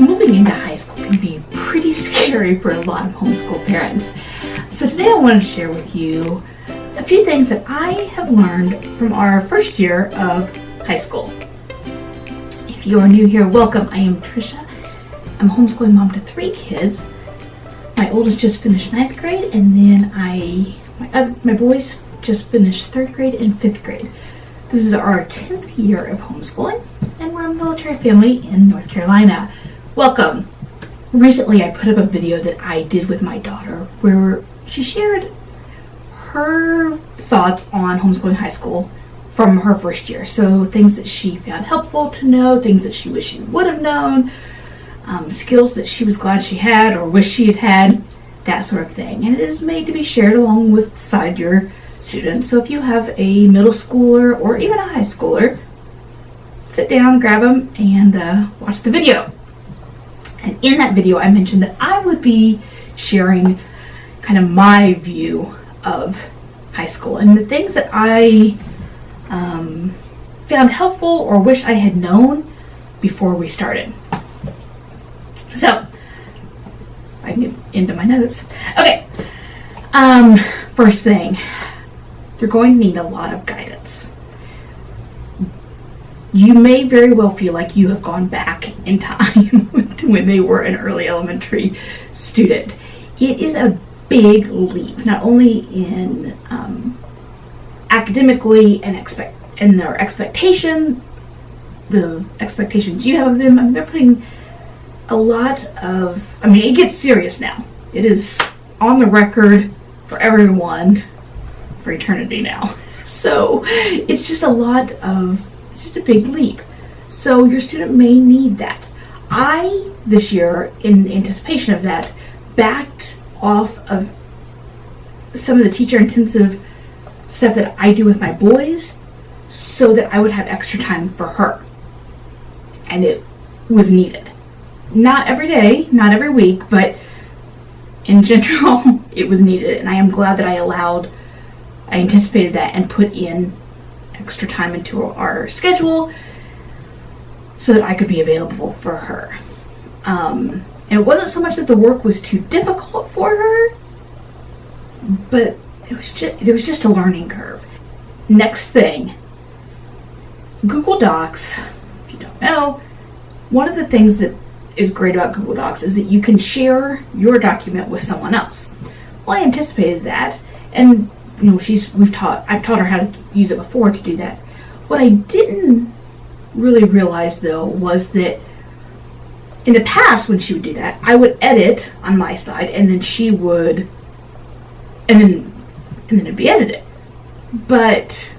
moving into high school can be pretty scary for a lot of homeschool parents. So today I want to share with you a few things that I have learned from our first year of high school. If you are new here, welcome. I am Tricia. I'm a homeschooling mom to 3 kids. My oldest just finished 9th grade, and then my boys just finished 3rd grade and 5th grade. This is our 10th year of homeschooling, and we're a military family in North Carolina. Welcome. Recently I put up a video that I did with my daughter where she shared her thoughts on homeschooling high school from her first year. So things that she found helpful to know, things that she wished she would have known, skills that she was glad she had or wished she had had, that sort of thing. And it is made to be shared along with side year students. So if you have a middle schooler or even a high schooler, sit down, grab them, and watch the video. And in that video, I mentioned that I would be sharing kind of my view of high school and the things that I found helpful or wish I had known before we started. So, I can get into my notes. Okay, first thing, you're going to need a lot of guidance. You may very well feel like you have gone back in time to when they were an early elementary student. It is a big leap, not only in academically and their expectation, the expectations you have of them. I mean, they're putting a lot of, it gets serious now. It is on the record for everyone for eternity now. So it's just it's just a big leap. So your student may need that. I, this year, in anticipation of that, backed off of some of the teacher intensive stuff that I do with my boys so that I would have extra time for her. And it was needed. Not every day, not every week, but in general, it was needed. And I am glad that I anticipated that and put in extra time into our schedule so that I could be available for her. And it wasn't so much that the work was too difficult for her, but there was just a learning curve. Next thing, Google Docs, if you don't know, one of the things that is great about Google Docs is that you can share your document with someone else. Well, I anticipated that, and I've taught her how to use it before to do that. What I didn't really realize though was that in the past when she would do that, I would edit on my side and then she would, and then it'd be edited. But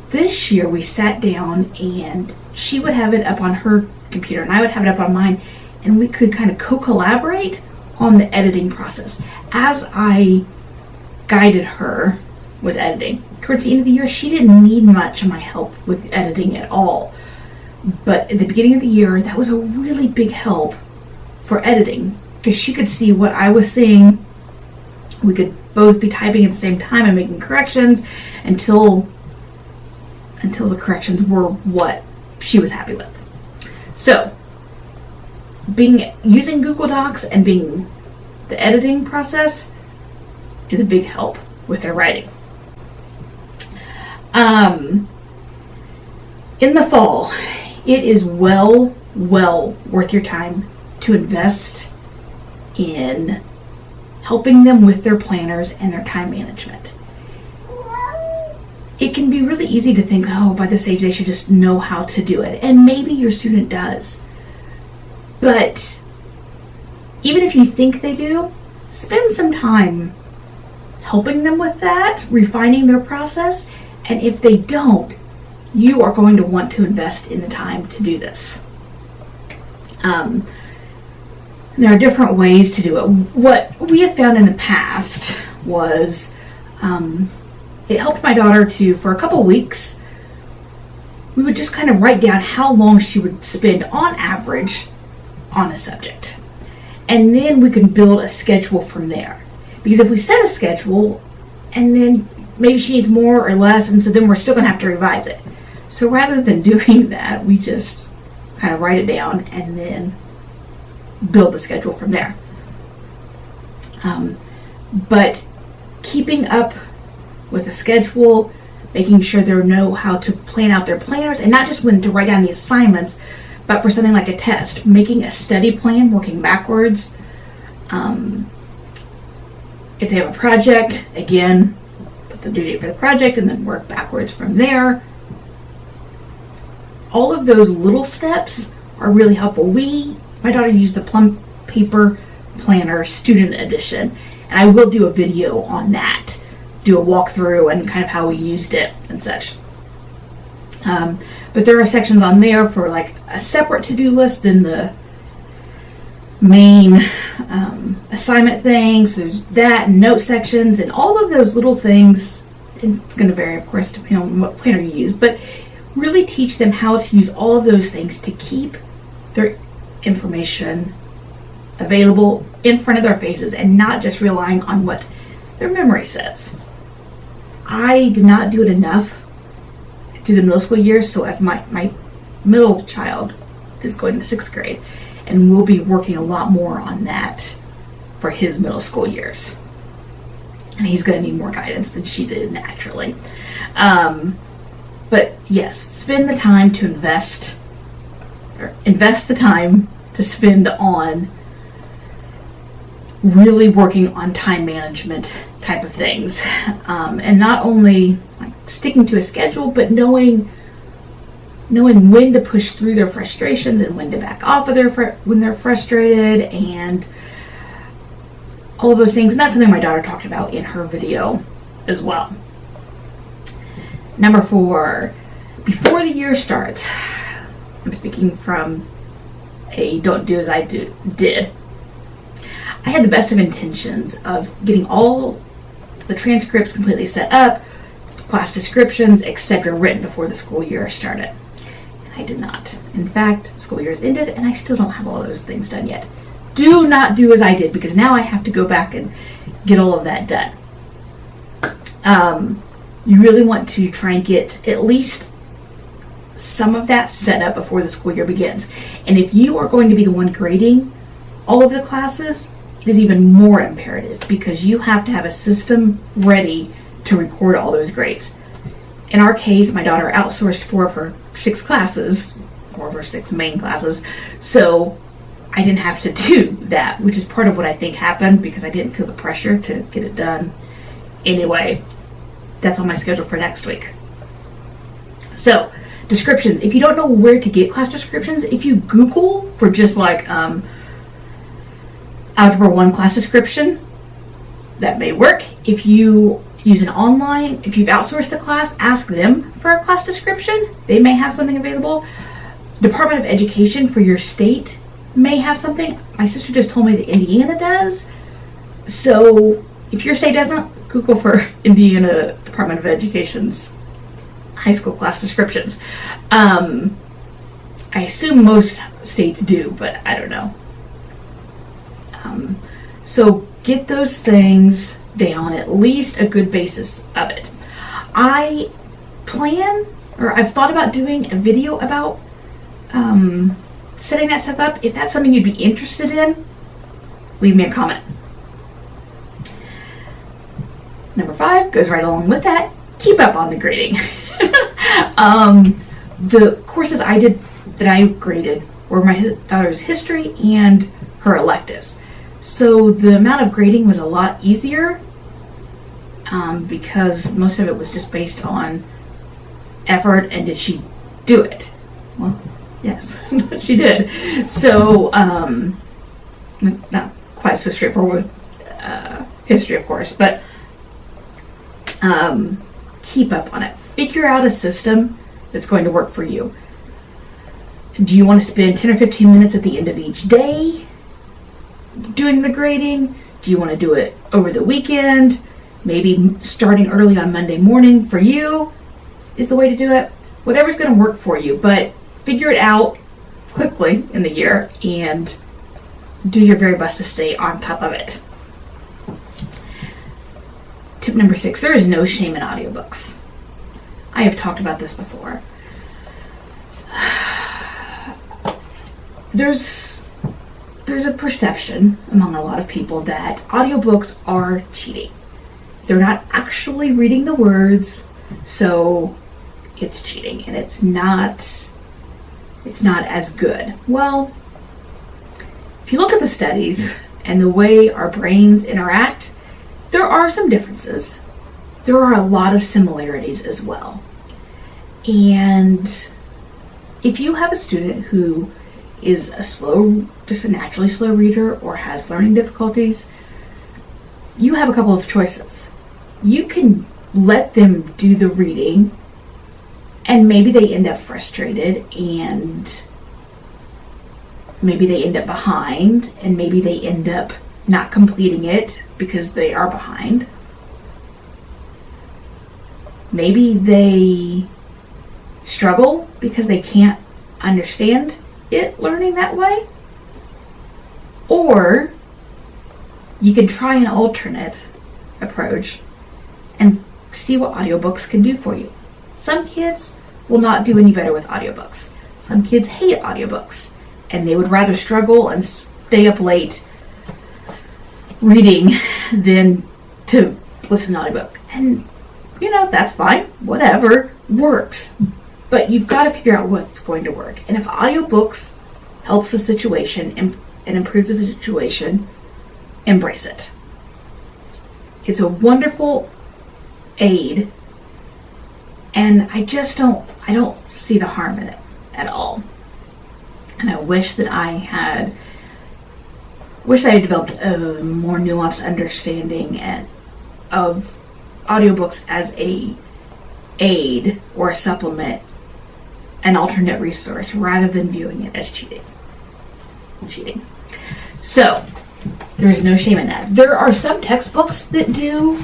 this year we sat down and she would have it up on her computer and I would have it up on mine, and we could kind of co-collaborate on the editing process as I guided her with editing. Towards the end of the year, she didn't need much of my help with editing at all. But at the beginning of the year, that was a really big help for editing because she could see what I was seeing. We could both be typing at the same time and making corrections until the corrections were what she was happy with. So, using Google Docs and being the editing process is a big help with their writing. In the fall, it is well worth your time to invest in helping them with their planners and their time management. It can be really easy to think, by this age they should just know how to do it. And maybe your student does. But even if you think they do, spend some time helping them with that, refining their process. And if they don't, you are going to want to invest in the time to do this. There are different ways to do it. What we have found in the past was it helped my daughter for a couple weeks, we would just kind of write down how long she would spend on average on a subject. And then we can build a schedule from there. Because if we set a schedule and then maybe she needs more or less, and so then we're still going to have to revise it. So rather than doing that, we just kind kind of write it down and then build the schedule from there. But keeping up with a schedule, making sure they know how to plan out their planners, and not just when to write down the assignments, but for something like a test, making a study plan, working backwards. If they have a project, again, put the due date for the project and then work backwards from there. All of those little steps are really helpful. My daughter used the Plum Paper Planner Student Edition, and I will do a video on that, do a walkthrough and kind of how we used it and such. But there are sections on there for like a separate to-do list than the main assignment things. So there's that, and note sections, and all of those little things. And it's going to vary, of course, depending on what planner you use, but really teach them how to use all of those things to keep their information available in front of their faces and not just relying on what their memory says. I did not do it enough through the middle school years, so as my middle child is going to 6th grade, and we'll be working a lot more on that for his middle school years. And he's going to need more guidance than she did naturally. But yes, spend the time to invest the time to spend on really working on time management type of things. And not only like sticking to a schedule, but knowing when to push through their frustrations and when to back off of when they're frustrated, and all of those things. And that's something my daughter talked about in her video as well. Number 4, before the year starts, I'm speaking from a don't do as I did. I had the best of intentions of getting all the transcripts completely set up, class descriptions, etc. written before the school year started. And I did not. In fact, school year has ended and I still don't have all those things done yet. Do not do as I did, because now I have to go back and get all of that done. You really want to try and get at least some of that set up before the school year begins. And if you are going to be the one grading all of the classes, it is even more imperative, because you have to have a system ready to record all those grades. In our case, my daughter outsourced 4 of her 6 classes, 4 of her 6 main classes, so I didn't have to do that, which is part of what I think happened, because I didn't feel the pressure to get it done. Anyway, that's on my schedule for next week. So, descriptions. If you don't know where to get class descriptions, if you Google for just like Algebra 1 class description, that may work. If you use an online, if you've outsourced the class, ask them for a class description. They may have something available. Department of Education for your state may have something. My sister just told me that Indiana does. So if your state doesn't, Google for Indiana Department of Education's high school class descriptions. I assume most states do, but I don't know. So get those things down, at least a good basis of it. I've thought about doing a video about setting that stuff up. If that's something you'd be interested in, leave me a comment. Number 5 goes right along with that. Keep up on the grading. The courses that I graded were my daughter's history and her electives. So the amount of grading was a lot easier because most of it was just based on effort and did she do it? Well, yes, she did. So not quite so straightforward with history, of course, but keep up on it. Figure out a system that's going to work for you. Do you want to spend 10 or 15 minutes at the end of each day doing the grading? Do you want to do it over the weekend? Maybe starting early on Monday morning for you is the way to do it. Whatever's going to work for you, but figure it out quickly in the year and do your very best to stay on top of it. Tip number 6, there is no shame in audiobooks. I have talked about this before. there's a perception among a lot of people that audiobooks are cheating. They're not actually reading the words, so it's cheating, and it's not as good. Well, if you look at the studies and the way our brains interact, there are some differences. There are a lot of similarities as well. And if you have a student who is just a naturally slow reader or has learning difficulties, you have a couple of choices. You can let them do the reading, and maybe they end up frustrated, and maybe they end up behind, and maybe they end up not completing it because they are behind. Maybe they struggle because they can't understand it learning that way. Or you can try an alternate approach and see what audiobooks can do for you. Some kids will not do any better with audiobooks. Some kids hate audiobooks, and they would rather struggle and stay up late reading than to listen to an audiobook. And that's fine. Whatever works. But you've got to figure out what's going to work. And if audiobooks helps the situation and improves the situation, embrace it. It's a wonderful aid, and I don't see the harm in it at all. And I wish that I had developed a more nuanced understanding of audiobooks as a aid or a supplement, an alternate resource, rather than viewing it as cheating. So there's no shame in that. There are some textbooks that do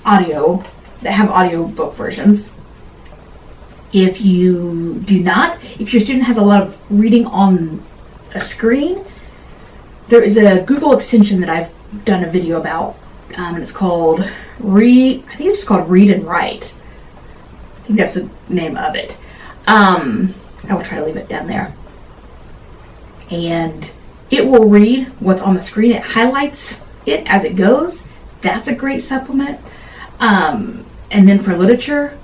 audio, that have audiobook versions. If your student has a lot of reading on a screen, there is a Google extension that I've done a video about, and it's called Read and Write. I think that's the name of it. I will try to leave it down there. And it will read what's on the screen. It highlights it as it goes. That's a great supplement. And then for literature,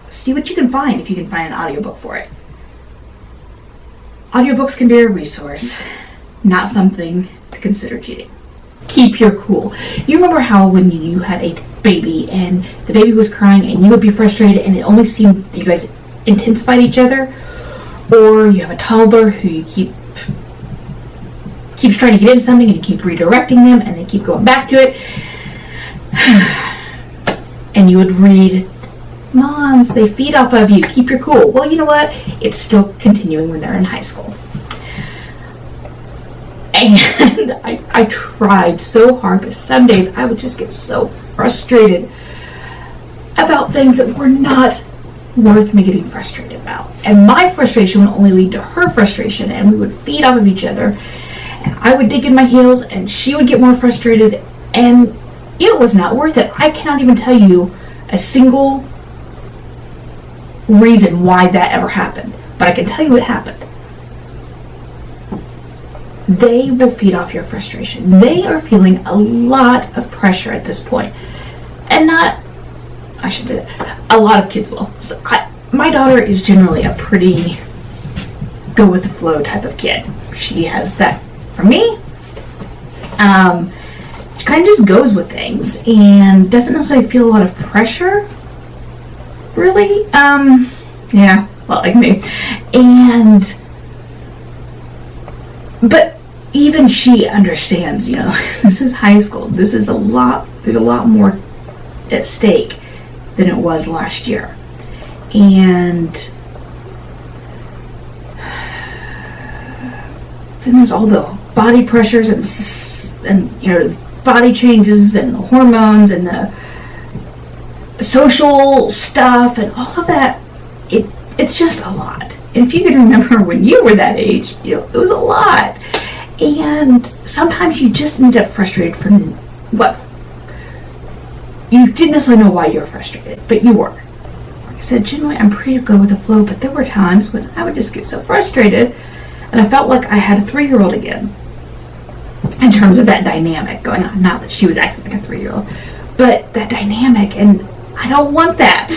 see what you can find, if you can find an audiobook for it. Audiobooks can be a resource, not something to consider cheating. Keep your cool. You remember how when you had a baby and the baby was crying and you would be frustrated and it only seemed you guys intensified each other? Or you have a toddler who you keeps trying to get into something and you keep redirecting them and they keep going back to it. And you would read, "Moms, they feed off of you. Keep your cool." Well, you know what? It's still continuing when they're in high school. And I tried so hard, but some days I would just get so frustrated about things that were not worth me getting frustrated about. And my frustration would only lead to her frustration, and we would feed off of each other. And I would dig in my heels, and she would get more frustrated, and it was not worth it. I cannot even tell you a single reason why that ever happened, but I can tell you what happened. They will feed off your frustration. They are feeling a lot of pressure at this point. And a lot of kids will. So my daughter is generally a pretty go with the flow type of kid. She has that from me. She kind of just goes with things and doesn't necessarily feel a lot of pressure, really. Yeah, well, like me. But even she understands, this is high school. There's a lot more at stake than it was last year. And then there's all the body pressures and body changes and the hormones and the social stuff and all of that. It's just a lot. And if you can remember when you were that age, it was a lot. And sometimes you just end up frustrated for what you didn't necessarily know why you were frustrated, but you were. Like I said, generally I'm pretty good with the flow, but there were times when I would just get so frustrated And I felt like I had a 3-year-old again in terms of that dynamic going on. Not that she was acting like a 3-year-old, but that dynamic, and I don't want that.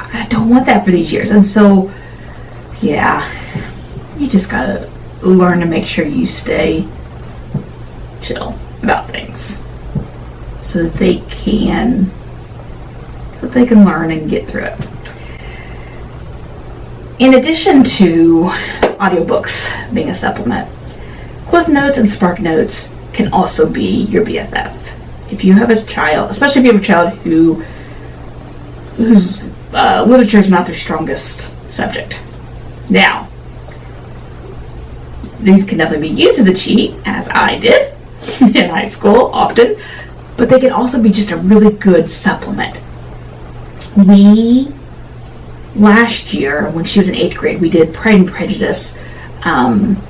I don't want that for these years. And so, yeah, you just gotta learn to make sure you stay chill about things so that they can learn and get through it. In addition to audiobooks being a supplement, Cliff Notes and Spark Notes can also be your BFF. If you have a child, especially if you have a child whose literature is not their strongest subject. Now, these can definitely be used as a cheat, as I did in high school often, but they can also be just a really good supplement. Last year, when she was in 8th grade, we did Pride and Prejudice.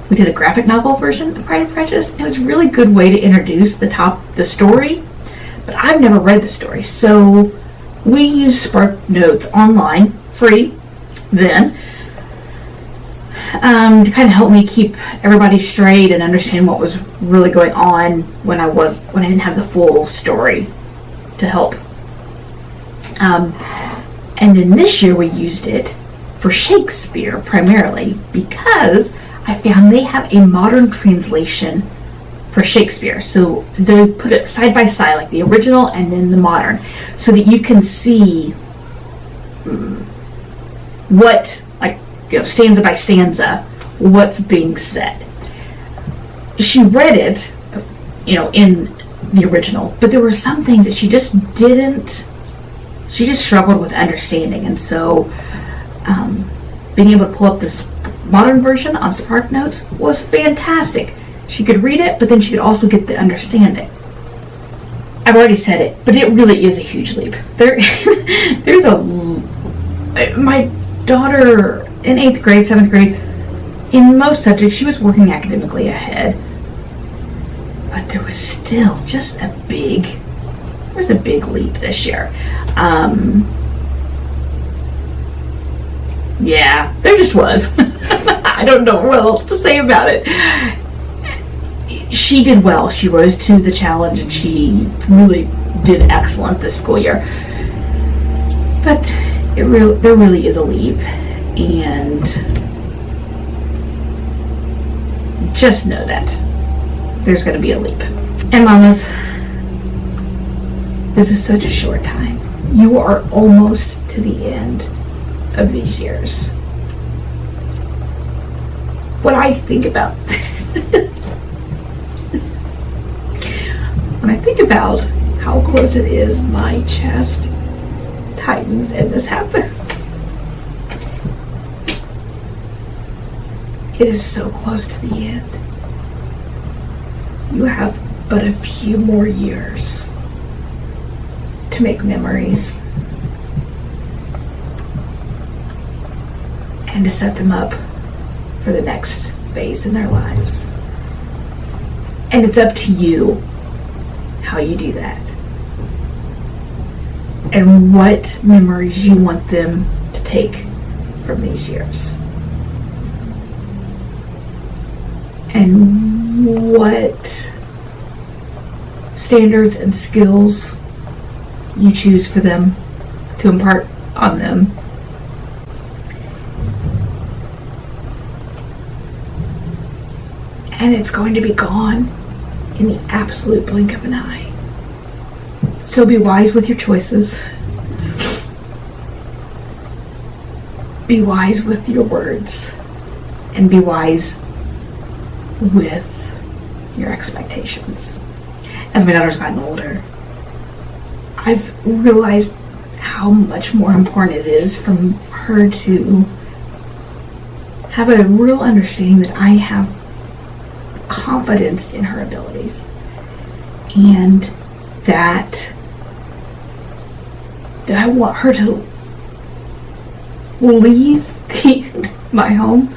We did a graphic novel version of Pride and Prejudice. It was a really good way to introduce the story, but I've never read the story. So we used Spark Notes online, free then, to kind of help me keep everybody straight and understand what was really going on when I didn't have the full story to help. And then this year we used it for Shakespeare primarily because I found they have a modern translation for Shakespeare. So they put it side by side, like the original and then the modern, so that you can see what, stanza by stanza, what's being said. She read it, in the original, but there were some things that she just struggled with understanding. And so being able to pull up this modern version on Spark Notes was fantastic. She could read it, but then she could also get the understanding. I've already said it, but it really is a huge leap. My daughter in 8th grade, 7th grade, in most subjects, she was working academically ahead. But there was still just a big leap this year. Yeah, there just was. I don't know what else to say about it. She did well. She rose to the challenge and she really did excellent this school year. But there really is a leap, and just know that there's going to be a leap. And mamas, this is such a short time. You are almost to the end of these years. When I think about how close it is, my chest tightens and this happens. It is so close to the end. You have but a few more years to make memories and to set them up for the next phase in their lives. And it's up to you how you do that and what memories you want them to take from these years and what standards and skills you choose for them to impart on them. And it's going to be gone in the absolute blink of an eye. So be wise with your choices. Be wise with your words. And be wise with your expectations. As my daughter's gotten older, I've realized how much more important it is for her to have a real understanding that I have confidence in her abilities, and that I want her to leave my home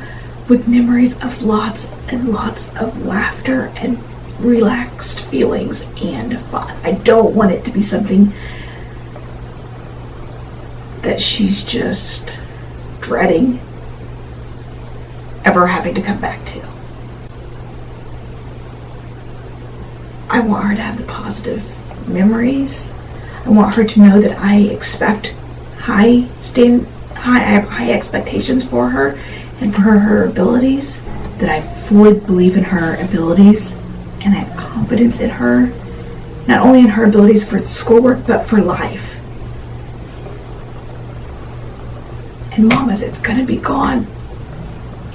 with memories of lots and lots of laughter and relaxed feelings and fun. I don't want it to be something that she's just dreading ever having to come back to. I want her to have the positive memories. I want her to know that I expect high expectations for her and for her abilities, that I fully believe in her abilities and I have confidence in her, not only in her abilities for schoolwork, but for life. And mamas, it's gonna be gone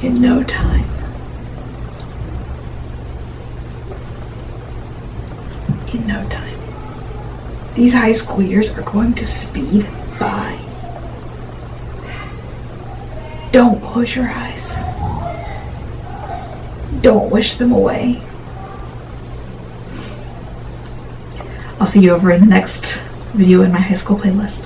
in no time. In no time. These high school years are going to speed by. Don't close your eyes. Don't wish them away. I'll see you over in the next video in my high school playlist.